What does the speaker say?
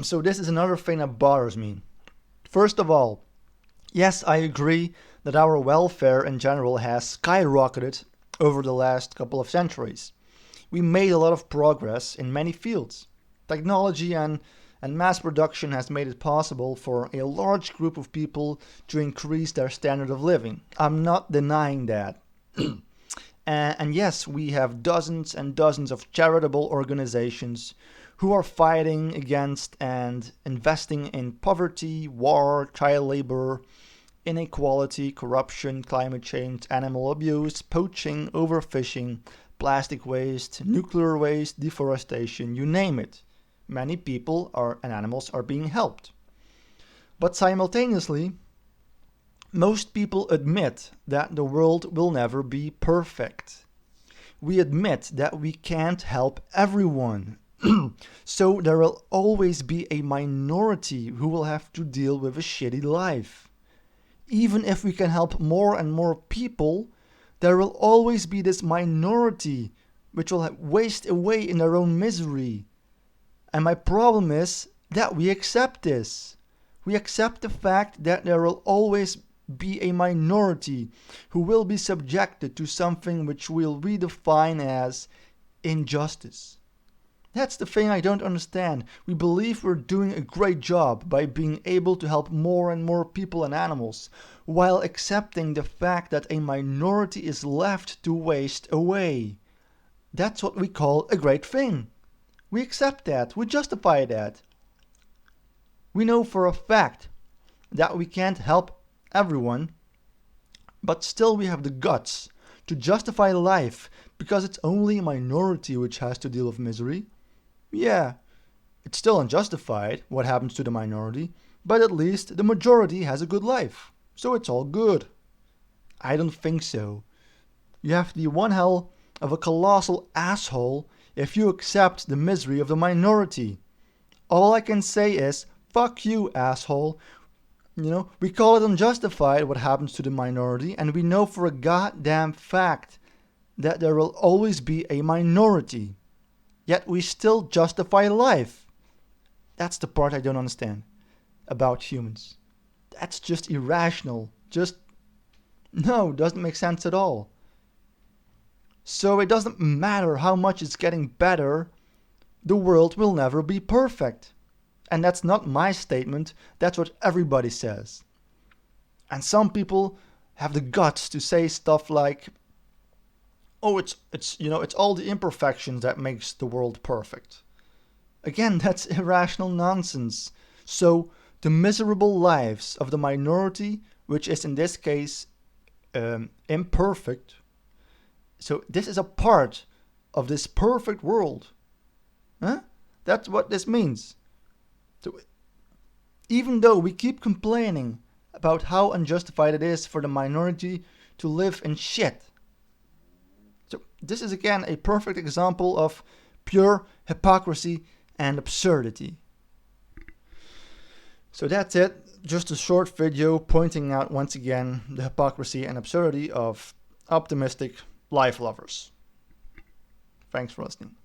So this is another thing that bothers me. First of all, yes, I agree that our welfare in general has skyrocketed over the last couple of centuries. We made a lot of progress in many fields. Technology and mass production has made it possible for a large group of people to increase their standard of living. I'm not denying that. And yes, we have dozens and dozens of charitable organizations who are fighting against and investing in poverty, war, child labor, inequality, corruption, climate change, animal abuse, poaching, overfishing, plastic waste, nuclear waste, deforestation, you name it. Many people and animals are being helped. But simultaneously, most people admit that the world will never be perfect. We admit that we can't help everyone. So there will always be a minority who will have to deal with a shitty life. Even if we can help more and more people, there will always be this minority which will waste away in their own misery. And my problem is that we accept this. We accept the fact that there will always be a minority who will be subjected to something which we'll redefine as injustice. That's the thing I don't understand. We believe we're doing a great job by being able to help more and more people and animals, while accepting the fact that a minority is left to waste away. That's what we call a great thing. We accept that. We justify that. We know for a fact that we can't help everyone, but still we have the guts to justify life because it's only a minority which has to deal with misery. Yeah, it's still unjustified what happens to the minority, but at least the majority has a good life, so it's all good. I don't think so. You have to be one hell of a colossal asshole if you accept the misery of the minority. All I can say is, fuck you, asshole. We call it unjustified what happens to the minority, and we know for a goddamn fact that there will always be a minority. Yet we still justify life. That's the part I don't understand about humans. That's just irrational. No, doesn't make sense at all. So it doesn't matter how much it's getting better, the world will never be perfect. And that's not my statement, that's what everybody says. And some people have the guts to say stuff like, oh, it's all the imperfections that makes the world perfect. Again, that's irrational nonsense. So the miserable lives of the minority, which is in this case imperfect, so this is a part of this perfect world. Huh? That's what this means. So even though we keep complaining about how unjustified it is for the minority to live in shit. So this is again a perfect example of pure hypocrisy and absurdity. So that's it. Just a short video pointing out once again the hypocrisy and absurdity of optimistic life lovers. Thanks for listening.